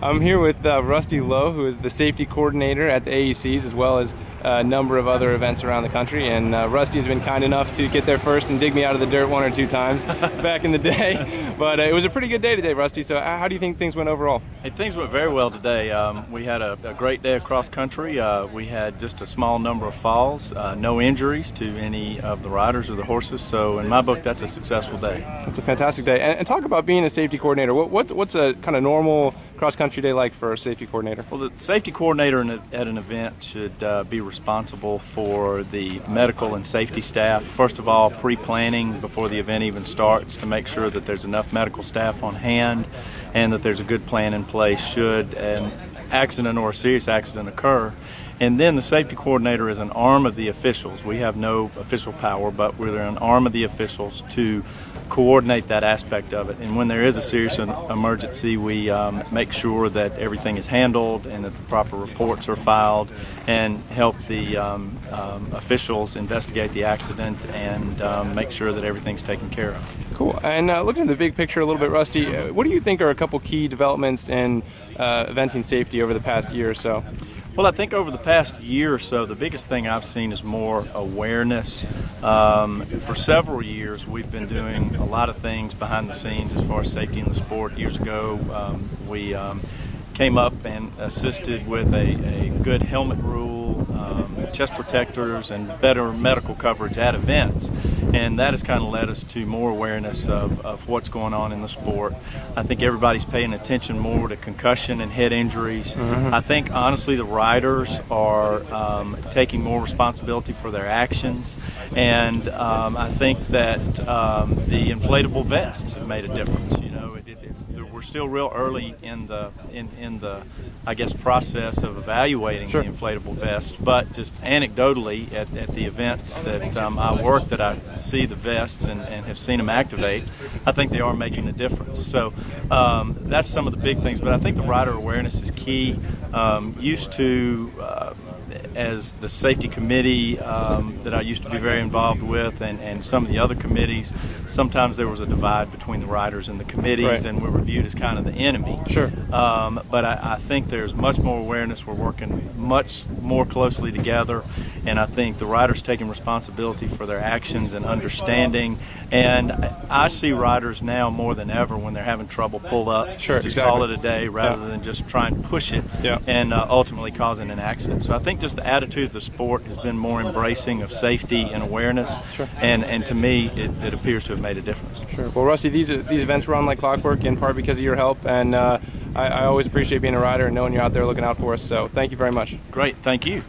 I'm here with Rusty Lowe, who is the safety coordinator at the AECs, as well as a number of other events around the country. And Rusty has been kind enough to get there first and dig me out of the dirt one or two times back in the day. But it was a pretty good day today, Rusty. So how do you think things went overall? Hey, things went very well today. We had a great day across country. We had just a small number of falls, no injuries to any of the riders or the horses. So in my book, that's a successful day. It's a fantastic day. And talk about being a safety coordinator. What's a kind of normal cross-country day like for a safety coordinator? Well, the safety coordinator at an event should be responsible for the medical and safety staff. First of all, pre-planning before the event even starts to make sure that there's enough medical staff on hand and that there's a good plan in place should an accident or a serious accident occur. And then the safety coordinator is an arm of the officials. We have no official power, but we're an arm of the officials to coordinate that aspect of it. And when there is a serious emergency, we make sure that everything is handled and that the proper reports are filed and help the officials investigate the accident and make sure that everything's taken care of. Cool. And looking at the big picture a little bit, Rusty, what do you think are a couple key developments in eventing safety over the past year or so? Well, I think over the past year or so, the biggest thing I've seen is more awareness. For several years, we've been doing a lot of things behind the scenes as far as safety in the sport. Years ago, we came up and assisted with a good helmet rule, chest protectors, and better medical coverage at events. And that has kind of led us to more awareness of what's going on in the sport. I think everybody's paying attention more to concussion and head injuries. I think, honestly, the riders are taking more responsibility for their actions. And I think that the inflatable vests have made a difference. You know, we're still real early in the I guess process of evaluating the inflatable vests, but just anecdotally at the events that I work, that I see the vests and have seen them activate, I think they are making a difference. So that's some of the big things, but I think the rider awareness is key. Used to as the safety committee that I used to be very involved with, and some of the other committees, sometimes there was a divide between the riders and the committees, and we're viewed as kind of the enemy. Sure. But I think there's much more awareness. We're working much more closely together, and I think the riders taking responsibility for their actions and understanding. And I see riders now more than ever when they're having trouble pull up, just call it a day rather than just try and push it and ultimately causing an accident. So I think just the attitude of the sport has been more embracing of safety and awareness, and to me it appears to have made a difference. Sure. Well, Rusty, these events run like clockwork in part because of your help, and I always appreciate being a rider and knowing you're out there looking out for us, so thank you very much. Great, thank you.